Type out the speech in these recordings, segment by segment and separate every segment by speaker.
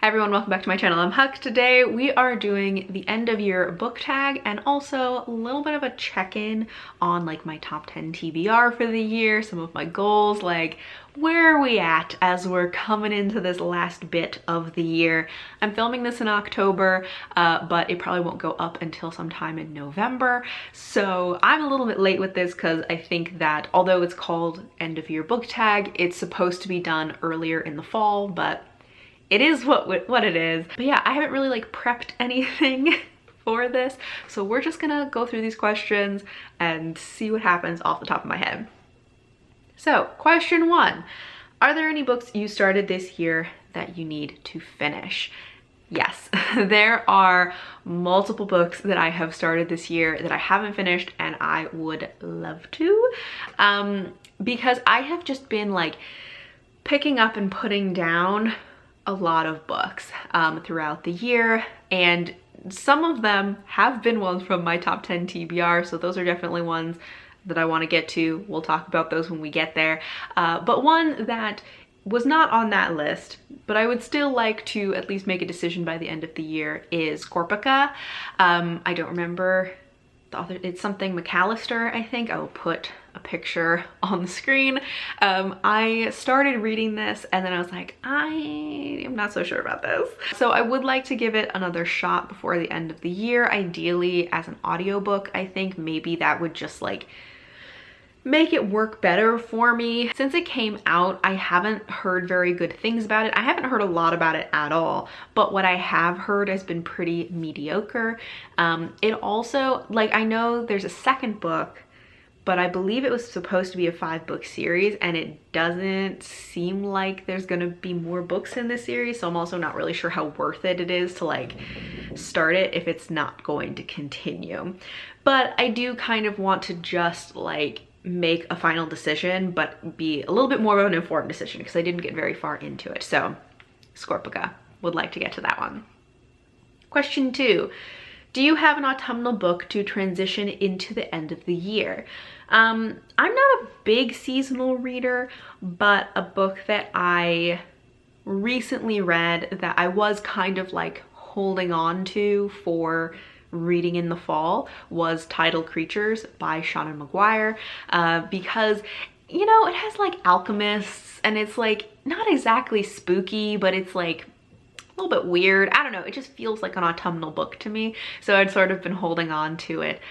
Speaker 1: Hi everyone, welcome back to my channel. I'm Huck. Today we are doing the end of year book tag and also a little bit of a check-in on like my top 10 TBR for the year, some of my goals, like where are we at as we're coming into this last bit of the year. I'm filming this in October, but it probably won't go up until sometime in November. So I'm a little bit late with this because I think that although it's called end of year book tag, it's supposed to be done earlier in the fall, but it is what it is. But yeah, I haven't really like prepped anything for this. So we're just gonna go through these questions and see what happens off the top of my head. So question one, are there any books you started this year that you need to finish? Yes, there are multiple books that I have started this year that I haven't finished and I would love to, because I have just been like picking up and putting down a lot of books throughout the year, and some of them have been ones from my top 10 TBR, so those are definitely ones that I want to get to. We'll talk about those when we get there. But one that was not on that list, but I would still like to at least make a decision by the end of the year is Corpica. I don't remember the author, it's something McAllister, I think. I will put a picture on the screen. I started reading this and then I was like, I am not so sure about this. So I would like to give it another shot before the end of the year, ideally as an audiobook. I think maybe that would just like make it work better for me. Since it came out, I haven't heard very good things about it. I haven't heard a lot about it at all, but what I have heard has been pretty mediocre. It also, like, I know there's a second book, but I believe it was supposed to be a 5-book series and it doesn't seem like there's gonna be more books in this series. So I'm also not really sure how worth it is to like start it if it's not going to continue. But I do kind of want to just like make a final decision, but be a little bit more of an informed decision because I didn't get very far into it. So Scorpica, would like to get to that one. Question 2. Do you have an autumnal book to transition into the end of the year? I'm not a big seasonal reader, but a book that I recently read that I was kind of like holding on to for reading in the fall was Tidal Creatures by Seanan McGuire, because, you know, it has like alchemists and it's like not exactly spooky, but it's like a little bit weird. I don't know, it just feels like an autumnal book to me. So I'd sort of been holding on to it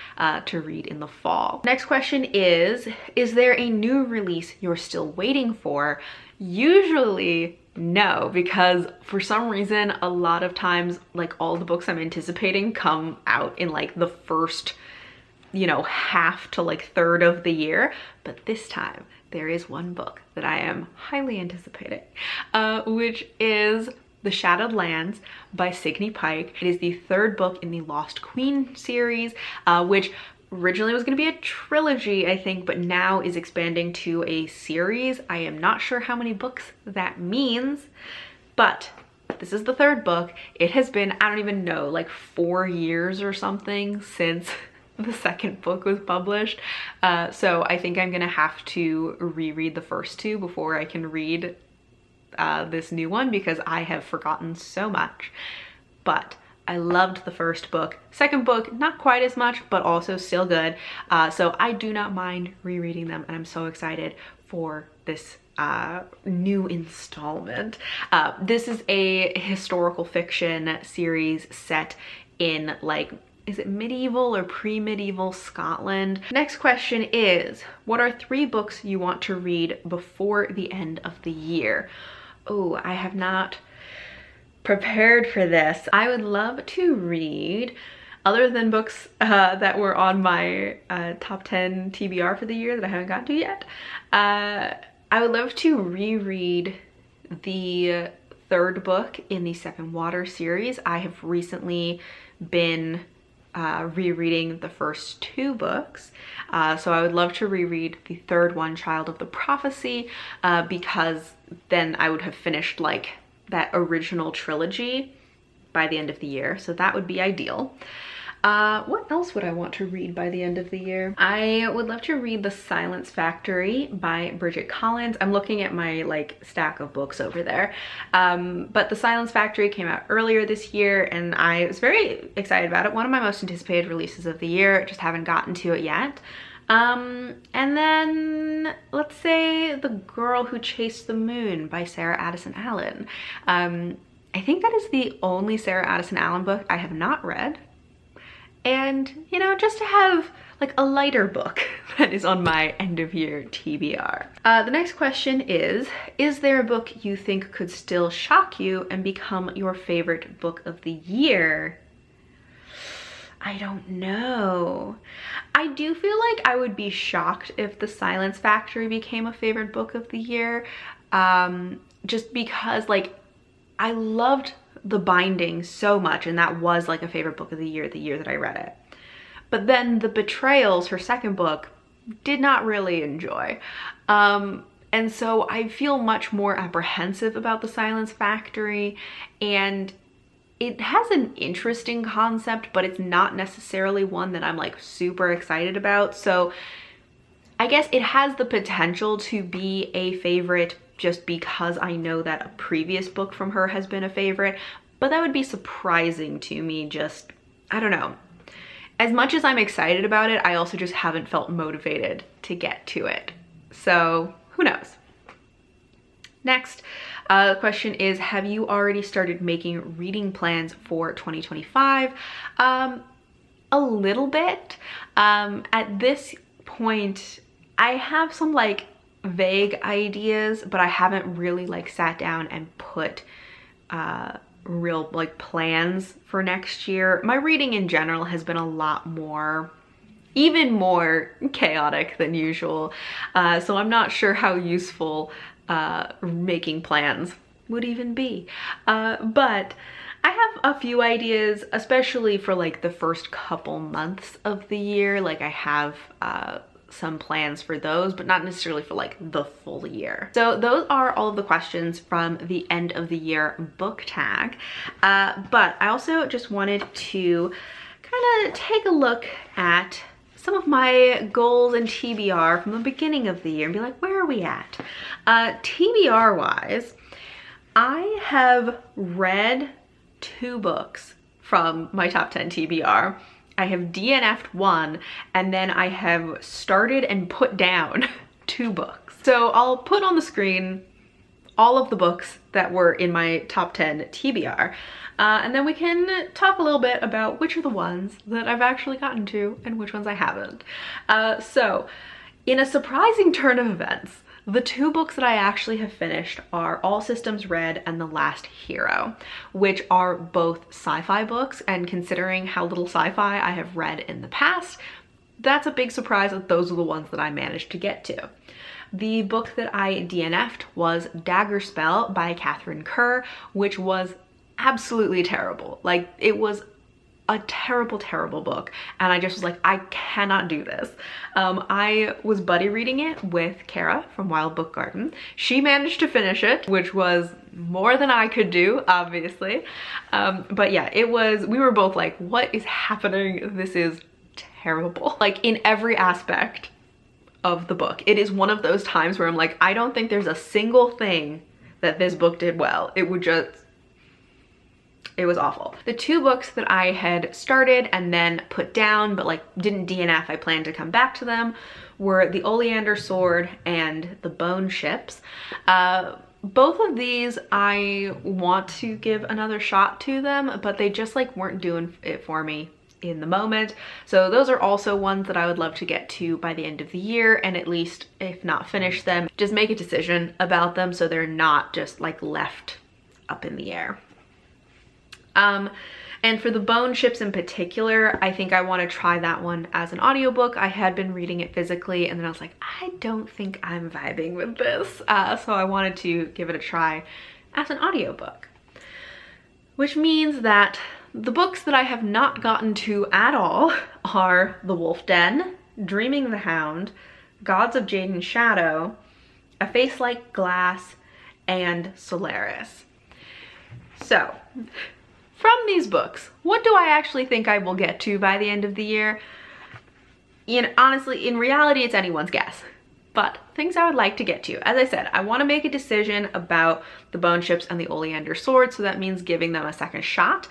Speaker 1: to read in the fall. Next question is there a new release you're still waiting for? Usually no, because for some reason, a lot of times, like all the books I'm anticipating come out in like the first, you know, half to like third of the year. But this time there is one book that I am highly anticipating, which is The Shadowed Lands by Signe Pike. It is the third book in the Lost Queen series, which originally was going to be a trilogy, I think, but now is expanding to a series. I am not sure how many books that means, but this is the third book. It has been, I don't even know, like 4 years or something since the second book was published. So I think I'm going to have to reread the first two before I can read this new one because I have forgotten so much. But I loved the first book. Second book, not quite as much, but also still good. So I do not mind rereading them, and I'm so excited for this new installment. This is a historical fiction series set in like, is it medieval or pre-medieval Scotland? Next question is, what are 3 books you want to read before the end of the year? Oh, I have not prepared for this. I would love to read, other than books that were on my top 10 TBR for the year that I haven't gotten to yet, I would love to reread the third book in the Seven Water series. I have recently been rereading the first 2 books, so I would love to reread the third one, Child of the Prophecy, because then I would have finished like that original trilogy by the end of the year, so that would be ideal. What else would I want to read by the end of the year? I would love to read The Silence Factory by Bridget Collins. I'm looking at my like stack of books over there. But The Silence Factory came out earlier this year and I was very excited about it. One of my most anticipated releases of the year, just haven't gotten to it yet. And then let's say The Girl Who Chased the Moon by Sarah Addison Allen. I think that is the only Sarah Addison Allen book I have not read. And, you know, just to have like a lighter book that is on my end of year TBR. The next question is there a book you think could still shock you and become your favorite book of the year? I don't know. I do feel like I would be shocked if The Silence Factory became a favorite book of the year. Just because like I loved the binding so much and that was like a favorite book of the year that I read it. But then The Betrayals, her second book, did not really enjoy. And so I feel much more apprehensive about The Silence Factory, and it has an interesting concept, but it's not necessarily one that I'm like super excited about. So I guess it has the potential to be a favorite just because I know that a previous book from her has been a favorite, but that would be surprising to me. Just, I don't know. As much as I'm excited about it, I also just haven't felt motivated to get to it. So who knows? Next, the question is, have you already started making reading plans for 2025? A little bit. At this point, I have some like vague ideas, but I haven't really like sat down and put real like plans for next year. My reading in general has been a lot more, even more chaotic than usual. So I'm not sure how useful making plans would even be. But I have a few ideas, especially for like the first couple months of the year. Like I have some plans for those, but not necessarily for like the full year. So those are all of the questions from the end of the year book tag. But I also just wanted to kind of take a look at some of my goals and TBR from the beginning of the year and be like, where are we at? TBR wise, I have read 2 books from my top 10 TBR. I have DNF'd 1, and then I have started and put down 2 books. So I'll put on the screen all of the books that were in my top 10 TBR, and then we can talk a little bit about which are the ones that I've actually gotten to and which ones I haven't. So in a surprising turn of events, the 2 books that I actually have finished are All Systems Red and The Last Hero, which are both sci-fi books, and considering how little sci-fi I have read in the past, that's a big surprise that those are the ones that I managed to get to. The book that I DNF'd was Daggerspell by Catherine Kerr, which was absolutely terrible. Like, it was a terrible, terrible book, and I just was like, I cannot do this. I was buddy reading it with Kara from Wild Book Garden. She managed to finish it, which was more than I could do, obviously. But yeah, we were both like, what is happening? This is terrible. Like, in every aspect of the book. It is one of those times where I'm like, I don't think there's a single thing that this book did well. It was awful. The 2 books that I had started and then put down, but like didn't DNF, I planned to come back to them, were The Oleander Sword and The Bone Ships. Both of these I want to give another shot to them, but they just like weren't doing it for me in the moment. So those are also ones that I would love to get to by the end of the year, and at least, if not finish them, just make a decision about them so they're not just like left up in the air. And for The Bone Ships in particular, I think I want to try that one as an audiobook. I had been reading it physically, and then I was like, I don't think I'm vibing with this. So I wanted to give it a try as an audiobook. Which means that the books that I have not gotten to at all are The Wolf Den, Dreaming the Hound, Gods of Jade and Shadow, A Face Like Glass, and Solaris. So from these books, what do I actually think I will get to by the end of the year? You know, honestly, in reality, it's anyone's guess. But things I would like to get to. As I said, I want to make a decision about the Bone Ships and the Oleander Sword, so that means giving them a second shot,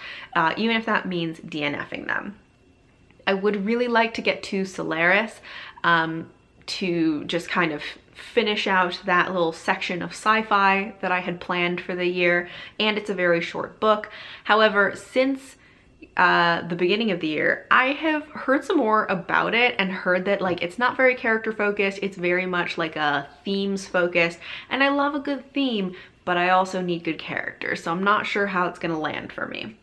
Speaker 1: even if that means DNFing them. I would really like to get to Solaris, to just kind of finish out that little section of sci-fi that I had planned for the year, and it's a very short book. However, since the beginning of the year, I have heard some more about it and heard that like it's not very character focused, it's very much like a themes focused, and I love a good theme, but I also need good characters, so I'm not sure how it's gonna land for me.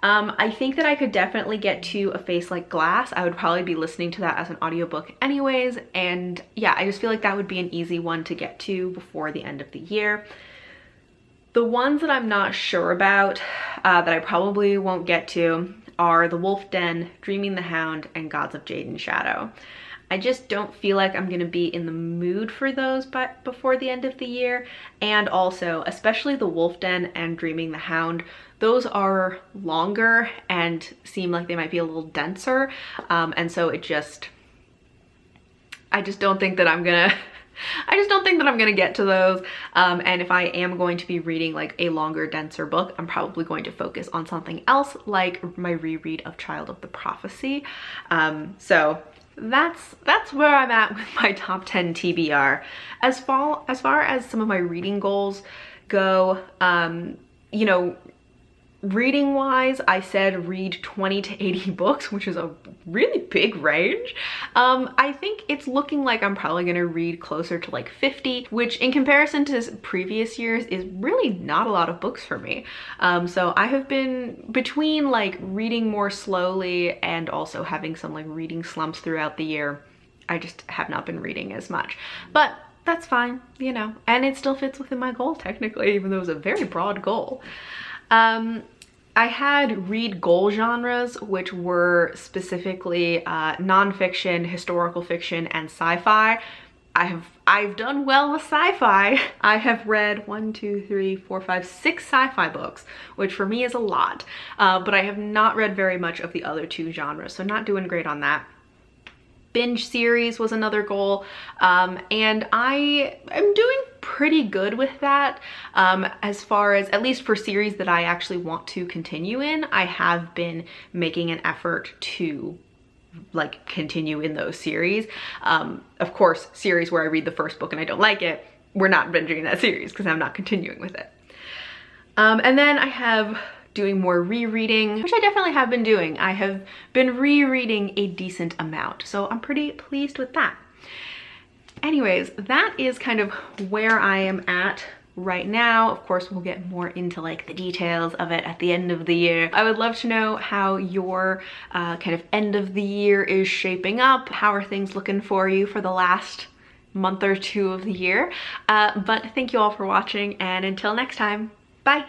Speaker 1: I think that I could definitely get to A Face Like Glass. I would probably be listening to that as an audiobook anyways, and yeah, I just feel like that would be an easy one to get to before the end of the year. The ones that I'm not sure about, that I probably won't get to, are The Wolf Den, Dreaming the Hound, and Gods of Jade and Shadow. I just don't feel like I'm gonna be in the mood for those before the end of the year. And also, especially The Wolf Den and Dreaming the Hound, those are longer and seem like they might be a little denser. And so I just don't think that I'm gonna get to those. And if I am going to be reading like a longer, denser book, I'm probably going to focus on something else, like my reread of Child of the Prophecy. So that's where I'm at with my top 10 TBR. As far as some of my reading goals go, you know, reading wise, I said read 20 to 80 books, which is a really big range. I think it's looking like I'm probably gonna read closer to like 50, which in comparison to previous years is really not a lot of books for me. So I have been between like reading more slowly and also having some like reading slumps throughout the year. I just have not been reading as much, but that's fine, you know, and it still fits within my goal technically, even though it was a very broad goal. I had read goal genres, which were specifically nonfiction, historical fiction, and sci-fi. I've done well with sci-fi. I have read 6 sci-fi books, which for me is a lot, but I have not read very much of the other 2 genres, so not doing great on that. Binge series was another goal, and I am doing pretty good with that. As far as, at least for series that I actually want to continue in, I have been making an effort to like continue in those series. Of course, series where I read the first book and I don't like it, we're not binging that series because I'm not continuing with it. And then I have doing more rereading, which I definitely have been doing. I have been rereading a decent amount, so I'm pretty pleased with that. Anyways, that is kind of where I am at right now. Of course, we'll get more into like the details of it at the end of the year. I would love to know how your kind of end of the year is shaping up. How are things looking for you for the last month or 2 of the year? But thank you all for watching, and until next time, bye.